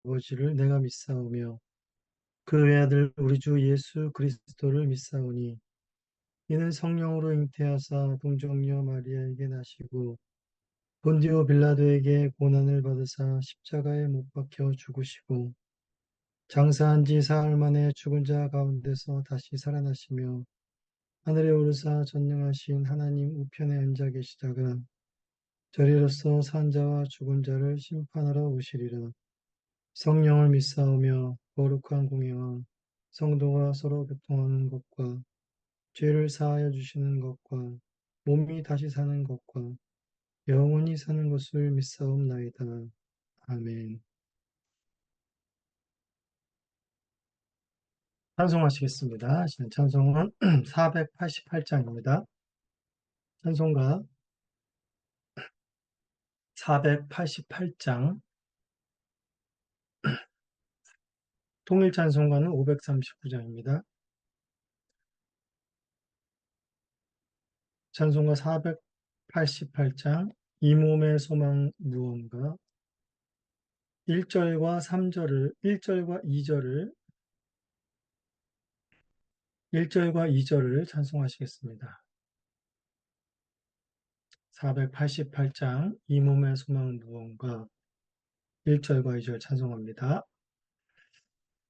아버지를 내가 믿사오며 그 외아들 우리 주 예수 그리스도를 믿사오니 이는 성령으로 잉태하사 동정녀 마리아에게 나시고 본디오 빌라도에게 고난을 받으사 십자가에 못 박혀 죽으시고 장사한 지 사흘 만에 죽은 자 가운데서 다시 살아나시며 하늘에 오르사 전능하신 하나님 우편에 앉아 계시다가 저리로서 산 자와 죽은 자를 심판하러 오시리라. 성령을 믿사오며 거룩한 공예와 성도가 서로 교통하는 것과 죄를 사하여 주시는 것과 몸이 다시 사는 것과 영원히 사는 것을 믿사옵나이다. 아멘. 찬송하시겠습니다. 찬송은 488장입니다. 찬송가 488장, 통일 찬송가는 539장입니다. 찬송가 488장, 이 몸의 소망 무언가, 1절과 3절을, 1절과 2절을, 1절과 2절을 찬송하시겠습니다. 488장, 이 몸의 소망 무언가, 1절과 2절 찬송합니다.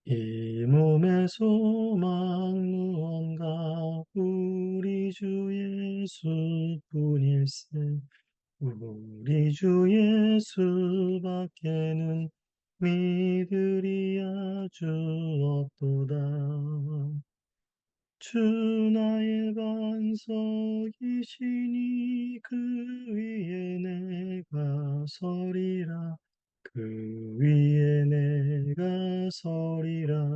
이 몸의 소망 무언가 우리 주 예수뿐일세. 우리 주 예수밖에는 믿으리 아주 없도다. 주 나의 반석이시니 그 위에 내가 서리라. 그 위에 내가 서리라.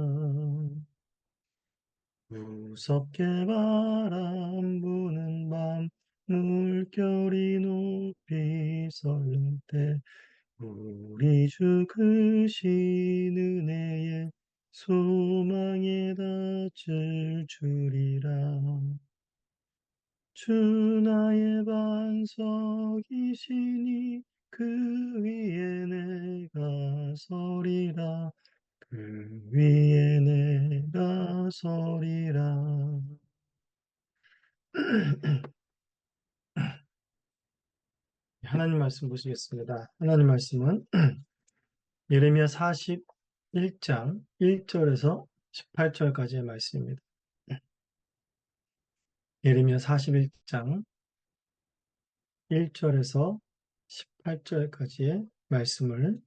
무섭게 바람 부는 밤 물결이 높이 설릴 때 우리 주 크신 은혜에 소망에 닿을 줄이라. 주 나의 반석이시니 그 위에 내가 서리라. 그 위에 내가 서리라. 하나님 말씀 보시겠습니다. 하나님 말씀은 예레미야 41장 1절에서 18절까지의 말씀입니다. 예레미야 41장 1절에서 18절까지의 말씀을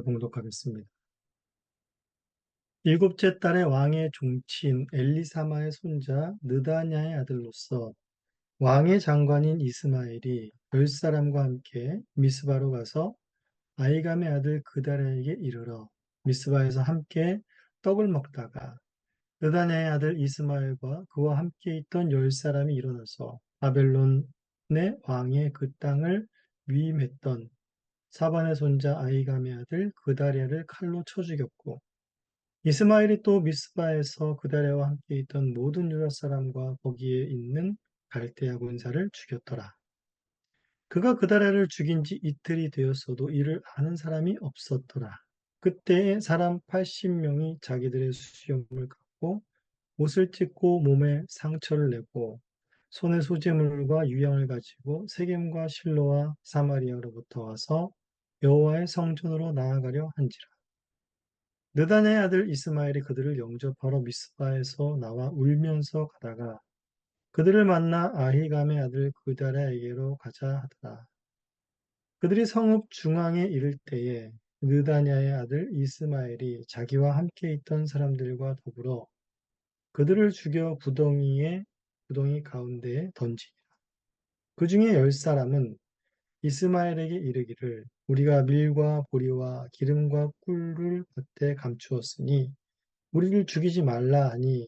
봉독하겠습니다. 일곱째 달에 왕의 종친 엘리사마의 손자 느다냐의 아들로서 왕의 장관인 이스마엘이 10사람과 함께 미스바로 가서 아히감의 아들 그다랴에게 이르러 미스바에서 함께 떡을 먹다가 느다냐의 아들 이스마엘과 그와 함께 있던 10사람이 일어나서 바벨론의 왕의 그 땅을 위임했던 사반의 손자 아히감의 아들 그다랴를 칼로 쳐 죽였고 이스마엘이 또 미스바에서 그다랴와 함께 있던 모든 유다 사람과 거기에 있는 갈대아 군사를 죽였더라. 그가 그다랴를 죽인 지 이틀이 되었어도 이를 아는 사람이 없었더라. 그때에 사람 80명이 자기들의 수염을 깎고 옷을 찢고 몸에 상처를 내고 손에 소재물과 유향을 가지고 세겜과 실로와 사마리아로부터 와서 여호와의 성전으로 나아가려 한지라. 느단의 아들 이스마엘이 그들을 영접하러 미스바에서 나와 울면서 가다가 그들을 만나 아히감의 아들 그다랴에게로 가자 하더라. 그들이 성읍 중앙에 이를 때에 느다냐의 아들 이스마엘이 자기와 함께 있던 사람들과 더불어 그들을 죽여 구덩이 가운데에 던지니라. 그 중에 10사람은 이스마엘에게 이르기를 우리가 밀과 보리와 기름과 꿀을 밭에 감추었으니 우리를 죽이지 말라 하니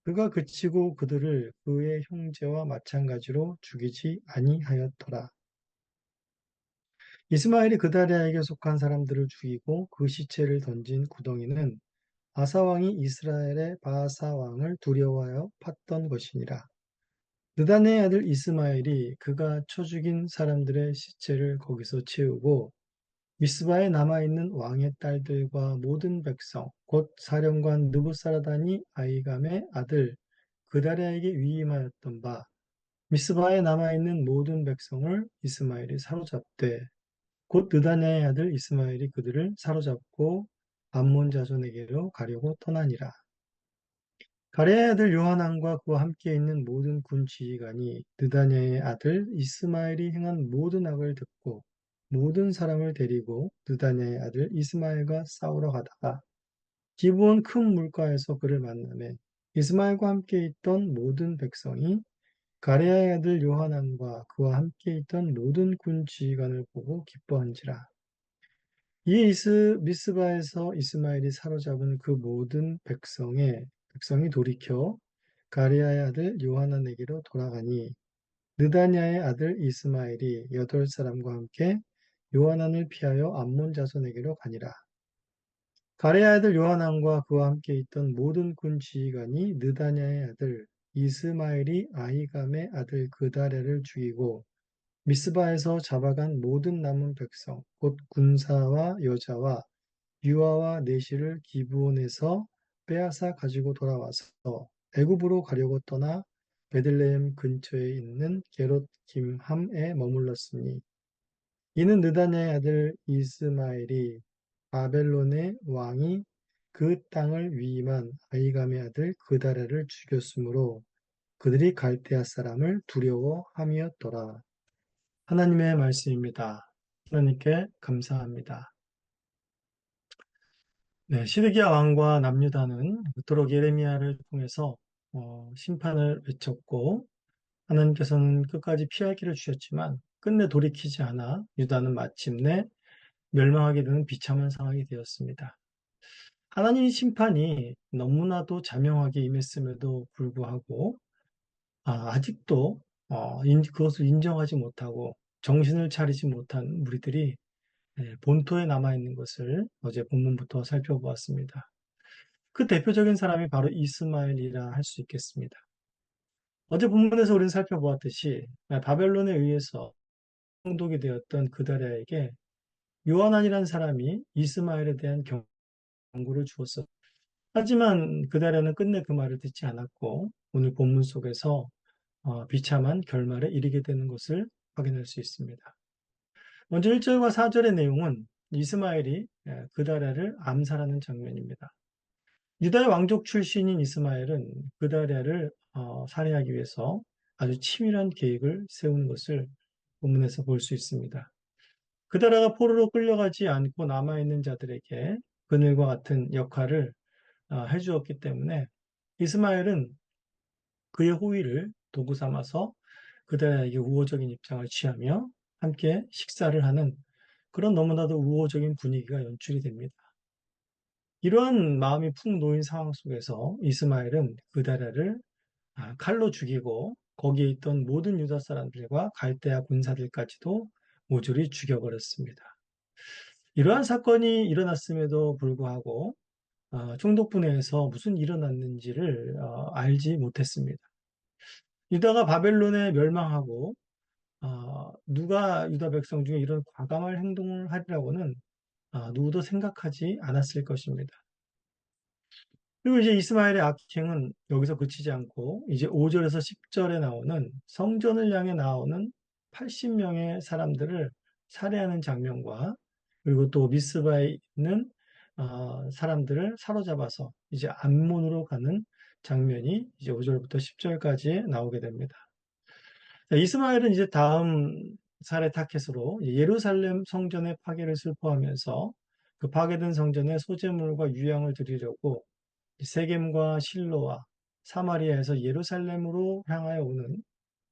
그가 그치고 그들을 그의 형제와 마찬가지로 죽이지 아니하였더라. 이스마엘이 그다랴에게 속한 사람들을 죽이고 그 시체를 던진 구덩이는 아사 왕이 이스라엘의 바사 왕을 두려워하여 팠던 것이니라. 느단의 아들 이스마엘이 그가 쳐 죽인 사람들의 시체를 거기서 채우고 미스바에 남아있는 왕의 딸들과 모든 백성, 곧 사령관 느부사라단이 아히감의 아들 그다랴에게 위임하였던 바, 미스바에 남아있는 모든 백성을 이스마엘이 사로잡되, 곧 느다냐의 아들 이스마엘이 그들을 사로잡고 암몬 자손에게로 가려고 떠나니라. 가레의 아들 요하난과 그와 함께 있는 모든 군 지휘관이 느다냐의 아들 이스마엘이 행한 모든 악을 듣고 모든 사람을 데리고 느다냐의 아들 이스마엘과 싸우러 가다가 기브온 큰 물가에서 그를 만나매 이스마엘과 함께 있던 모든 백성이 가레아의 아들 요하난과 그와 함께 있던 모든 군 지휘관을 보고 기뻐한지라. 이에 미스바에서 이스마엘이 사로잡은 그 모든 백성이 돌이켜 가레아의 아들 요하난에게로 돌아가니 느다냐의 아들 이스마엘이 8사람과 함께 요하난을 피하여 암몬 자손에게로 가니라. 가레아의 아들 요하난과 그와 함께 있던 모든 군 지휘관이 느다냐의 아들 이스마엘이 아히감의 아들 그다랴를 죽이고 미스바에서 잡아간 모든 남은 백성 곧 군사와 여자와 유아와 내시를 기브온에서 빼앗아 가지고 돌아와서 애굽으로 가려고 떠나 베들레헴 근처에 있는 게롯 김함에 머물렀으니 이는 느다냐의 아들 이스마엘이 바벨론의 왕이 그 땅을 위임한 아히감의 아들 그다랴를 죽였으므로 그들이 갈대아 사람을 두려워함이었더라. 하나님의 말씀입니다. 하나님께 감사합니다. 네, 시드기야 왕과 남유다는 그토록 예레미야를 통해서 심판을 외쳤고 하나님께서는 끝까지 피할 길을 주셨지만 끝내 돌이키지 않아 유다는 마침내 멸망하게 되는 비참한 상황이 되었습니다. 하나님의 심판이 너무나도 자명하게 임했음에도 불구하고 아직도 그것을 인정하지 못하고 정신을 차리지 못한 무리들이 본토에 남아있는 것을 어제 본문부터 살펴보았습니다. 그 대표적인 사람이 바로 이스마엘이라 할 수 있겠습니다. 어제 본문에서 우리는 살펴보았듯이 바벨론에 의해서 총독이 되었던 그다랴에게 요한안이라는 사람이 이스마엘에 대한 경고를 주었어. 하지만 그다랴는 끝내 그 말을 듣지 않았고 오늘 본문 속에서 비참한 결말에 이르게 되는 것을 확인할 수 있습니다. 먼저 1절과 4절의 내용은 이스마엘이 그다랴를 암살하는 장면입니다. 유다의 왕족 출신인 이스마엘은 그다랴를 살해하기 위해서 아주 치밀한 계획을 세우는 것을 본문에서 볼 수 있습니다. 그다랴가 포로로 끌려가지 않고 남아있는 자들에게 그늘과 같은 역할을 해주었기 때문에 이스마엘은 그의 호의를 도구 삼아서 그다랴에게 우호적인 입장을 취하며 함께 식사를 하는 그런 너무나도 우호적인 분위기가 연출이 됩니다. 이러한 마음이 푹 놓인 상황 속에서 이스마엘은 그다랴를 칼로 죽이고 거기에 있던 모든 유다 사람들과 갈대아 군사들까지도 모조리 죽여버렸습니다. 이러한 사건이 일어났음에도 불구하고 총독부 내에서 무슨 일어났는지를 알지 못했습니다. 유다가 바벨론에 멸망하고 누가 유다 백성 중에 이런 과감한 행동을 하리라고는 누구도 생각하지 않았을 것입니다. 그리고 이제 이스마엘의 악행은 여기서 그치지 않고 이제 5절에서 10절에 나오는 성전을 향해 나오는 80명의 사람들을 살해하는 장면과 그리고 또 미스바에 있는 사람들을 사로잡아서 이제 암몬으로 가는 장면이 이제 5절부터 10절까지 나오게 됩니다. 자, 이스마엘은 이제 다음 사례 타켓으로 예루살렘 성전의 파괴를 슬퍼하면서 그 파괴된 성전의 소재물과 유향을 드리려고 세겜과 실로와 사마리아에서 예루살렘으로 향하여 오는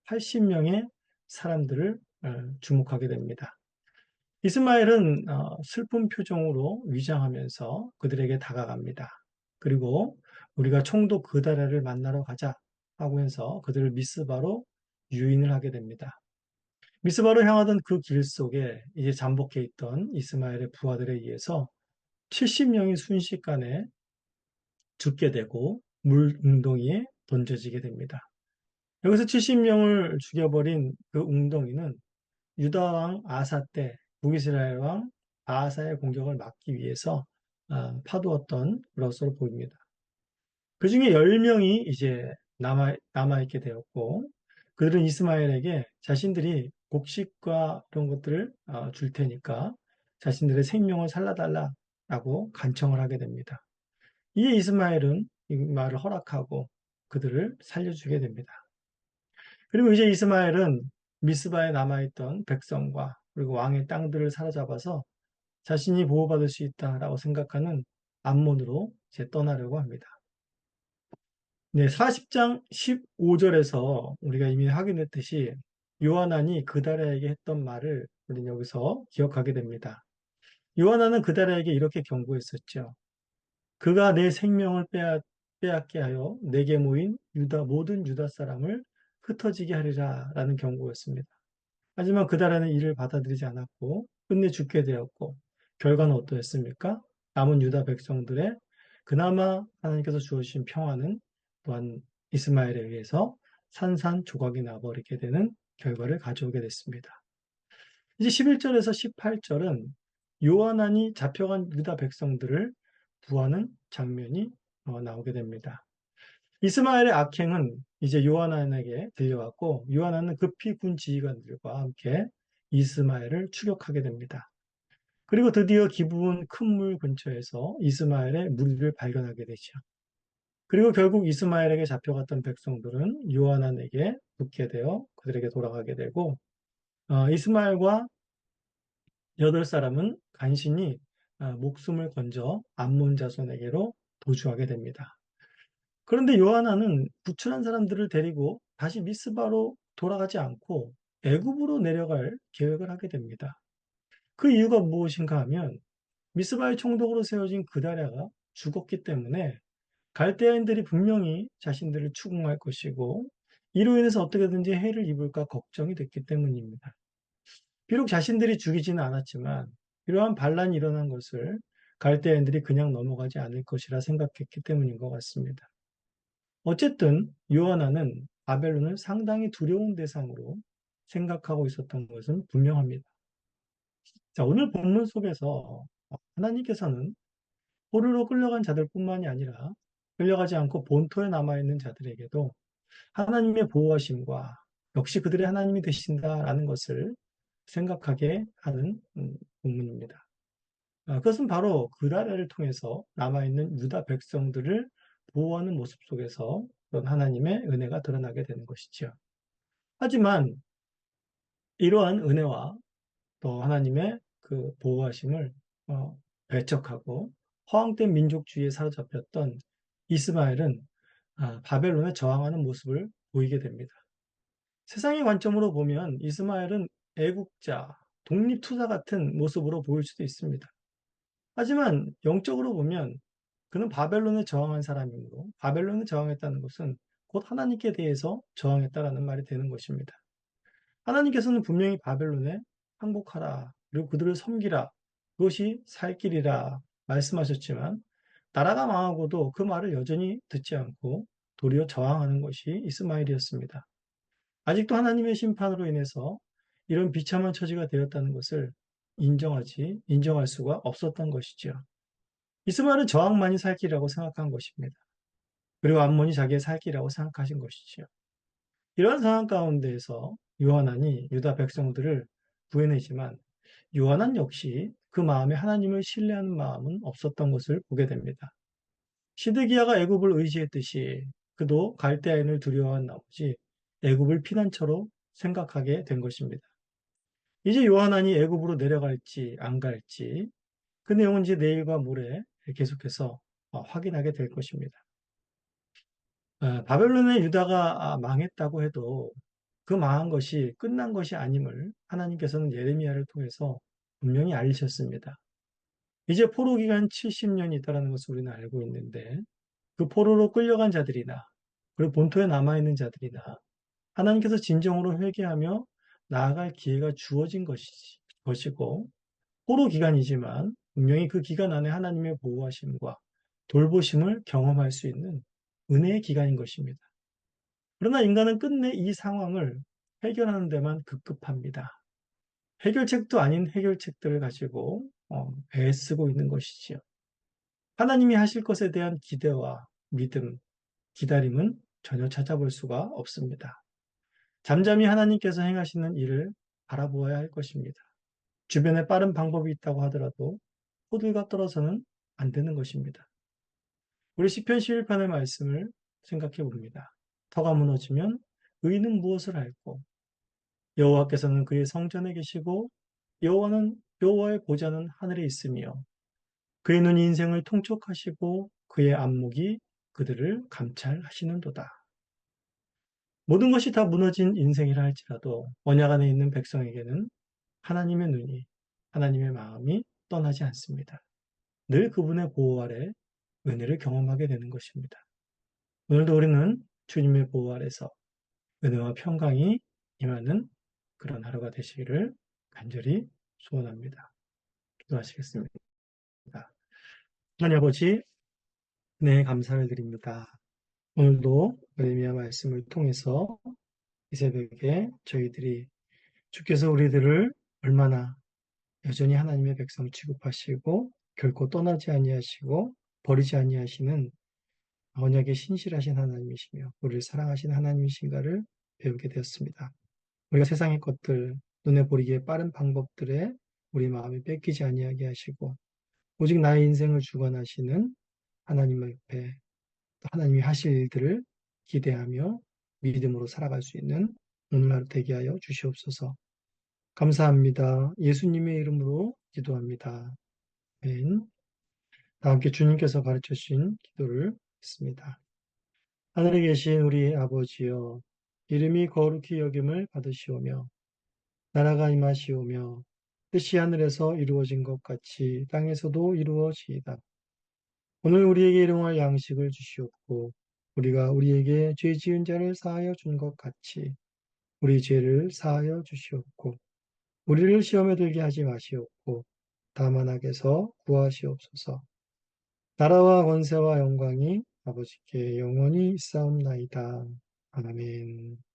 80명의 사람들을 주목하게 됩니다. 이스마엘은 슬픈 표정으로 위장하면서 그들에게 다가갑니다. 그리고 우리가 총독 그다랴를 만나러 가자 하고 해서 그들을 미스바로 유인을 하게 됩니다. 미스바로 향하던 그 길 속에 이제 잠복해 있던 이스마엘의 부하들에 의해서 70명이 순식간에 죽게 되고 물 웅덩이에 던져지게 됩니다. 여기서 70명을 죽여버린 그 웅덩이는 유다 왕 아사 때 북이스라엘 왕 바하사의 공격을 막기 위해서 파두었던 것으로 보입니다. 그 중에 10명이 이제 남아있게 되었고, 그들은 이스마엘에게 자신들이 곡식과 이런 것들을 줄 테니까 자신들의 생명을 살려달라라고 간청을 하게 됩니다. 이에 이스마엘은 이 말을 허락하고 그들을 살려주게 됩니다. 그리고 이제 이스마엘은 미스바에 남아있던 백성과 그리고 왕의 땅들을 사로잡아서 자신이 보호받을 수 있다라고 생각하는 암몬으로 이제 떠나려고 합니다. 네, 40장 15절에서 우리가 이미 확인했듯이 요하난이 그다라에게 했던 말을 우리는 여기서 기억하게 됩니다. 요하난은 그다라에게 이렇게 경고했었죠. 그가 내 생명을 빼앗게 하여 내게 모인 모든 유다 사람을 흩어지게 하리라 라는 경고였습니다. 하지만 그다라는 이를 받아들이지 않았고 끝내 죽게 되었고 결과는 어떠했습니까? 남은 유다 백성들의 그나마 하나님께서 주어주신 평화는 또한 이스마엘에 의해서 산산조각이 나버리게 되는 결과를 가져오게 됐습니다. 이제 11절에서 18절은 요한안이 잡혀간 유다 백성들을 구하는 장면이 나오게 됩니다. 이스마엘의 악행은 이제 요한안에게 들려왔고 요한안은 급히 군 지휘관들과 함께 이스마엘을 추격하게 됩니다. 그리고 드디어 기브온 큰 물 근처에서 이스마엘의 무리를 발견하게 되죠. 그리고 결국 이스마엘에게 잡혀갔던 백성들은 요한안에게 붙게 되어 그들에게 돌아가게 되고 이스마엘과 8사람은 간신히 목숨을 건져 암몬 자손에게로 도주하게 됩니다. 그런데 요하나는 부출한 사람들을 데리고 다시 미스바로 돌아가지 않고 애굽으로 내려갈 계획을 하게 됩니다. 그 이유가 무엇인가 하면 미스바의 총독으로 세워진 그다랴가 죽었기 때문에 갈대아인들이 분명히 자신들을 추궁할 것이고 이로 인해서 어떻게든지 해를 입을까 걱정이 됐기 때문입니다. 비록 자신들이 죽이지는 않았지만 이러한 반란이 일어난 것을 갈대아인들이 그냥 넘어가지 않을 것이라 생각했기 때문인 것 같습니다. 어쨌든 요하나는 바벨론을 상당히 두려운 대상으로 생각하고 있었던 것은 분명합니다. 자, 오늘 본문 속에서 하나님께서는 포로로 끌려간 자들뿐만이 아니라 끌려가지 않고 본토에 남아있는 자들에게도 하나님의 보호하심과 역시 그들의 하나님이 되신다라는 것을 생각하게 하는 본문입니다. 그것은 바로 그다라를 통해서 남아있는 유다 백성들을 보호하는 모습 속에서 그런 하나님의 은혜가 드러나게 되는 것이죠. 하지만 이러한 은혜와 또 하나님의 그 보호하심을 배척하고 허황된 민족주의에 사로잡혔던 이스마엘은 바벨론에 저항하는 모습을 보이게 됩니다. 세상의 관점으로 보면 이스마엘은 애국자, 독립투사 같은 모습으로 보일 수도 있습니다. 하지만 영적으로 보면 그는 바벨론에 저항한 사람이므로 바벨론에 저항했다는 것은 곧 하나님께 대해서 저항했다라는 말이 되는 것입니다. 하나님께서는 분명히 바벨론에 항복하라 그리고 그들을 섬기라 그것이 살 길이라 말씀하셨지만 나라가 망하고도 그 말을 여전히 듣지 않고 도리어 저항하는 것이 이스마엘이었습니다. 아직도 하나님의 심판으로 인해서 이런 비참한 처지가 되었다는 것을 인정할 수가 없었던 것이죠. 이스마엘은 저항만이 살 길이라고 생각한 것입니다. 그리고 암몬이 자기의 살 길이라고 생각하신 것이죠. 이러한 상황 가운데에서 요하난이 유다 백성들을 구해내지만 요하난 역시 그 마음에 하나님을 신뢰하는 마음은 없었던 것을 보게 됩니다. 시드기야가 애굽을 의지했듯이 그도 갈대아인을 두려워한 나머지 애굽을 피난처로 생각하게 된 것입니다. 이제 요하난이 애굽으로 내려갈지 안 갈지 그 내용은 이제 내일과 모레 계속해서 확인하게 될 것입니다. 바벨론의 유다가 망했다고 해도 그 망한 것이 끝난 것이 아님을 하나님께서는 예레미야를 통해서 분명히 알리셨습니다. 이제 포로 기간 70년이 있다는 것을 우리는 알고 있는데 그 포로로 끌려간 자들이나 그리고 본토에 남아있는 자들이나 하나님께서 진정으로 회개하며 나아갈 기회가 주어진 것이고 포로 기간이지만 분명히 그 기간 안에 하나님의 보호하심과 돌보심을 경험할 수 있는 은혜의 기간인 것입니다. 그러나 인간은 끝내 이 상황을 해결하는 데만 급급합니다. 해결책도 아닌 해결책들을 가지고 애쓰고 있는 것이지요. 하나님이 하실 것에 대한 기대와 믿음, 기다림은 전혀 찾아볼 수가 없습니다. 잠잠히 하나님께서 행하시는 일을 바라보아야 할 것입니다. 주변에 빠른 방법이 있다고 하더라도 호들갑 떨어서는 안 되는 것입니다. 우리 시편 11편의 말씀을 생각해 봅니다. 터가 무너지면 의인은 무엇을 할꼬? 여호와께서는 그의 성전에 계시고 여호와의 보좌는 하늘에 있으며 그의 눈이 인생을 통촉하시고 그의 안목이 그들을 감찰하시는도다. 모든 것이 다 무너진 인생이라 할지라도 언약 안에 있는 백성에게는 하나님의 눈이, 하나님의 마음이 떠나지 않습니다. 늘 그분의 보호 아래 은혜를 경험하게 되는 것입니다. 오늘도 우리는 주님의 보호 아래서 은혜와 평강이 임하는 그런 하루가 되시기를 간절히 소원합니다. 기도하시겠습니다. 하나님 아버지, 네, 감사를 드립니다. 오늘도 예레미야 말씀을 통해서 이 새벽에 저희들이 주께서 우리들을 얼마나 여전히 하나님의 백성 취급하시고 결코 떠나지 아니하시고 버리지 아니하시는 언약에 신실하신 하나님이시며 우리를 사랑하신 하나님이신가를 배우게 되었습니다. 우리가 세상의 것들, 눈에 보이기에 빠른 방법들에 우리 마음이 뺏기지 아니하게 하시고 오직 나의 인생을 주관하시는 하나님 옆에 하나님이 하실 일들을 기대하며 믿음으로 살아갈 수 있는 오늘 하루 되게 하여 주시옵소서. 감사합니다. 예수님의 이름으로 기도합니다. 아멘. 다 함께 주님께서 가르쳐 주신 기도를 했습니다. 하늘에 계신 우리 아버지여, 이름이 거룩히 여김을 받으시오며 나라가 임하시오며 뜻이 하늘에서 이루어진 것 같이 땅에서도 이루어지이다. 오늘 우리에게 일용할 양식을 주시옵고 우리가 우리에게 죄 지은 자를 사하여 준 것 같이 우리 죄를 사하여 주시옵고 우리를 시험에 들게 하지 마시옵고 다만 악에서 구하시옵소서. 나라와 권세와 영광이 아버지께 영원히 있사옵나이다. 아멘.